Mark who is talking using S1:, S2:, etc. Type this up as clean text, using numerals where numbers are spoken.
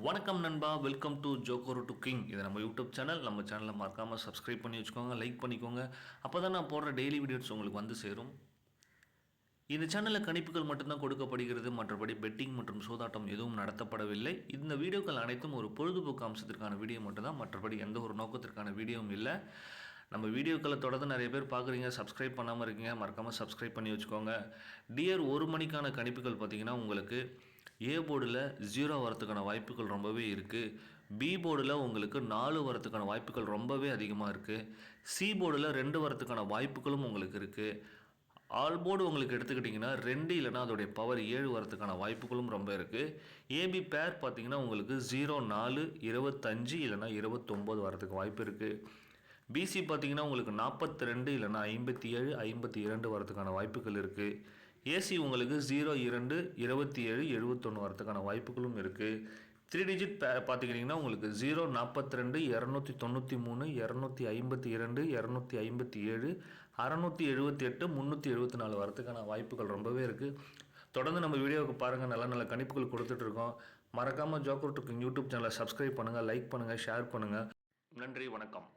S1: வணக்கம் நண்பா, welcome to joker to king. இது நம்ம யூடியூப் சேனல். நம்ம சேனலில் மறக்காமல் சப்ஸ்கிரைப் பண்ணி வச்சுக்கோங்க, லைக் பண்ணிக்கோங்க. அப்போ தான் நான் போடுற டெய்லி வீடியோஸ் உங்களுக்கு வந்து சேரும். இந்த சேனலில் கணிப்புகள் மட்டும்தான் கொடுக்கப்படுகிறது, மற்றபடி பெட்டிங் மற்றும் சூதாட்டம் எதுவும் நடத்தப்படவில்லை. இந்த வீடியோக்கள் அனைத்தும் ஒரு பொழுதுபோக்கு அம்சத்திற்கான வீடியோ மட்டும்தான், மற்றபடி எந்த ஒரு நோக்கத்திற்கான வீடியோவும் இல்லை. நம்ம வீடியோக்களை தொடர்ந்து நிறைய பேர் பார்க்குறீங்க, சப்ஸ்கிரைப் பண்ணாமல் இருக்கீங்க, மறக்காமல் சப்ஸ்கிரைப் பண்ணி வச்சுக்கோங்க. டியர் 1 மணிக்கான கணிப்புகள் பார்த்திங்கன்னா உங்களுக்கு ஏ போர்டில் 0 வரத்துக்கான வாய்ப்புகள் ரொம்பவே இருக்குது. பி போர்டில் உங்களுக்கு 4 வரத்துக்கான வாய்ப்புகள் ரொம்பவே அதிகமாக இருக்குது. சி போர்டில் 2 வரத்துக்கான வாய்ப்புகளும் உங்களுக்கு இருக்குது. ஆல் போர்டு உங்களுக்கு எடுத்துக்கிட்டிங்கன்னா 2 இல்லைனா அதோடைய பவர் 7 வரத்துக்கான வாய்ப்புகளும் ரொம்ப இருக்குது. ஏபி பேர் பார்த்திங்கன்னா உங்களுக்கு 0, 4, 25 இல்லைனா 29 வரத்துக்கு வாய்ப்பு இருக்குது. பிசி பார்த்திங்கன்னா உங்களுக்கு 42 இல்லைனா 57, 52 வரத்துக்கான வாய்ப்புகள் இருக்குது. ஏசி உங்களுக்கு 0, 2, 27, 71 வரத்துக்கான வாய்ப்புகளும் இருக்குது. 3 டிஜிட் பார்த்துக்கிட்டிங்கன்னா உங்களுக்கு 0, 42, 293, 252, 257, 678, 374 வரத்துக்கான வாய்ப்புகள் ரொம்பவே இருக்குது. தொடர்ந்து நம்ம வீடியோவுக்கு பாருங்கள், நல்ல நல்ல கணிப்புகள் கொடுத்துட்ருக்கோம். மறக்காமல் ஜோக்கர் டு கிங் யூடியூப் சேனலை சப்ஸ்கிரைப் பண்ணுங்கள், லைக் பண்ணுங்கள், ஷேர் பண்ணுங்கள். நன்றி, வணக்கம்.